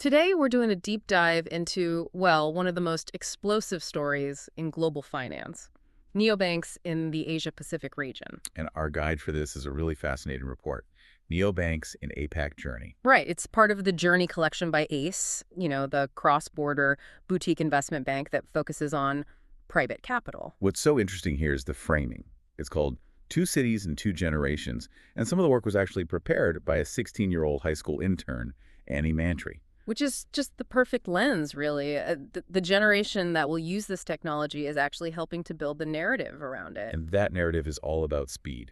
Today, we're doing a deep dive into, well, one of the most explosive stories in global finance, neobanks in the Asia-Pacific region. And our guide for this is a really fascinating report, Neobanks in APAC Journey. Right, it's part of the Journey collection by ACE, the cross-border boutique investment bank that focuses on private capital. What's so interesting here is the framing. It's called Two Cities in Two Generations, and some of the work was actually prepared by a 16-year-old high school intern, Anay Mantry. Which is just the perfect lens, really. The generation that will use this technology is actually helping to build the narrative around it. And that narrative is all about speed.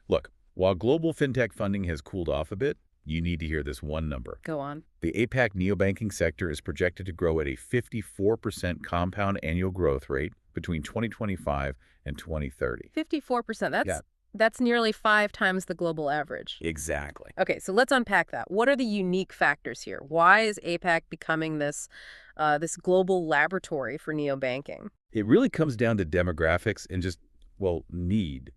Look, while global fintech funding has cooled off a bit, you need to hear this one number. Go on. The APAC neobanking sector is projected to grow at a 54% compound annual growth rate between 2025 and 2030. 54%. Yeah. That's nearly 5 times the global average. Exactly. Okay, so let's unpack that. What are the unique factors here? Why is APAC becoming this global laboratory for neobanking? It really comes down to demographics and just, well, need.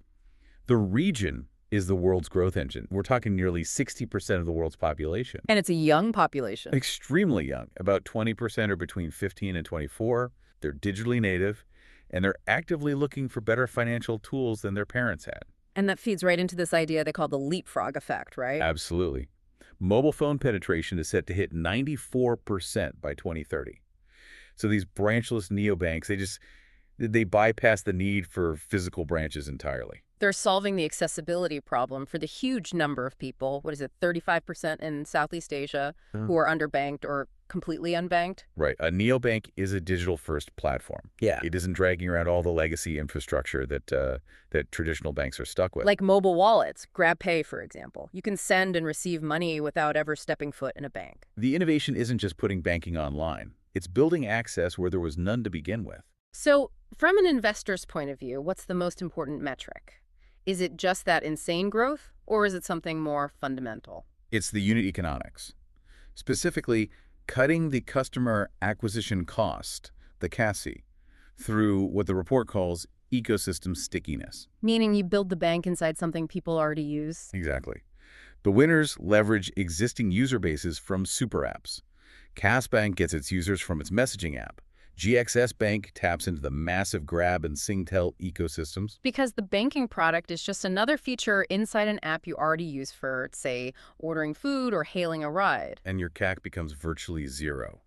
The region is the world's growth engine. We're talking nearly 60% of the world's population. And it's a young population. Extremely young. About 20% are between 15 and 24. They're digitally native, and they're actively looking for better financial tools than their parents had. And that feeds right into this idea they call the leapfrog effect, right? Absolutely. Mobile phone penetration is set to hit 94% by 2030. So these branchless neobanks, they bypass the need for physical branches entirely. They're solving the accessibility problem for the huge number of people, 35% in Southeast Asia, who are underbanked or completely unbanked? Right. A neobank is a digital-first platform. Yeah. It isn't dragging around all the legacy infrastructure that traditional banks are stuck with. Like mobile wallets, GrabPay, for example. You can send and receive money without ever stepping foot in a bank. The innovation isn't just putting banking online. It's building access where there was none to begin with. So, from an investor's point of view, what's the most important metric? Is it just that insane growth, or is it something more fundamental? It's the unit economics. Specifically, cutting the customer acquisition cost, the CAC, through what the report calls ecosystem stickiness. Meaning you build the bank inside something people already use? Exactly. The winners leverage existing user bases from super apps. Bank gets its users from its messaging app. GXS Bank taps into the massive Grab and Singtel ecosystems. Because the banking product is just another feature inside an app you already use for, say, ordering food or hailing a ride. And your CAC becomes virtually zero.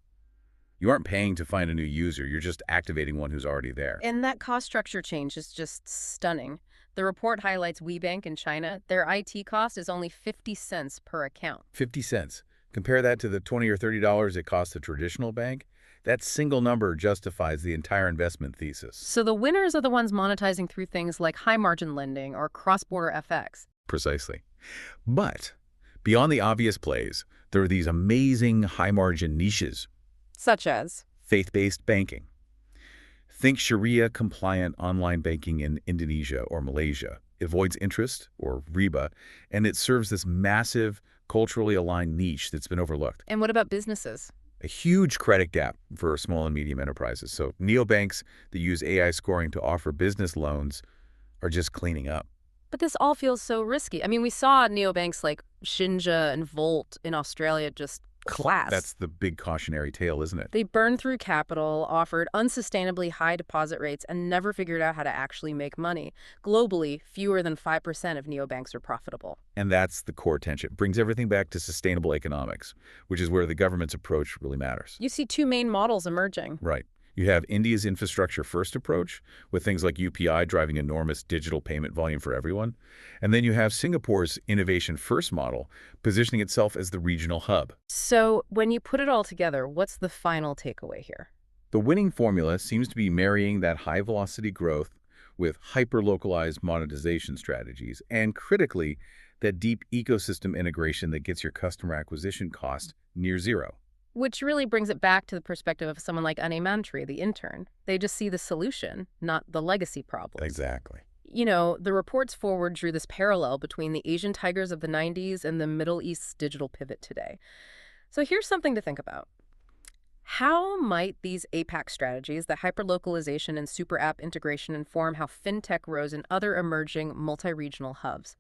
You aren't paying to find a new user, you're just activating one who's already there. And that cost structure change is just stunning. The report highlights WeBank in China. Their IT cost is only 50 cents per account. 50 cents. Compare that to the $20 or $30 it costs a traditional bank. That single number justifies the entire investment thesis. So the winners are the ones monetizing through things like high-margin lending or cross-border FX. Precisely. But beyond the obvious plays, there are these amazing high-margin niches. Such as? Faith-based banking. Think Sharia-compliant online banking in Indonesia or Malaysia. It avoids interest, or riba, and it serves this massive, culturally aligned niche that's been overlooked. And what about businesses? A huge credit gap for small and medium enterprises. So neobanks that use AI scoring to offer business loans are just cleaning up. But this all feels so risky. I mean, we saw neobanks like Shinja and Volt in Australia just collapse. That's the big cautionary tale, isn't it? They burned through capital, offered unsustainably high deposit rates, and never figured out how to actually make money. Globally, fewer than 5% of neobanks are profitable. And that's the core tension. It brings everything back to sustainable economics, which is where the government's approach really matters. You see 2 main models emerging. Right. You have India's infrastructure-first approach, with things like UPI driving enormous digital payment volume for everyone. And then you have Singapore's innovation-first model, positioning itself as the regional hub. So when you put it all together, what's the final takeaway here? The winning formula seems to be marrying that high-velocity growth with hyper-localized monetization strategies, and critically, that deep ecosystem integration that gets your customer acquisition cost near zero. Which really brings it back to the perspective of someone like Anay Mantry, the intern. They just see the solution, not the legacy problem. Exactly. The reports forward drew this parallel between the Asian tigers of the 90s and the Middle East's digital pivot today. So here's something to think about. How might these APAC strategies, the hyperlocalization and super app integration, inform how fintech rose in other emerging multi-regional hubs?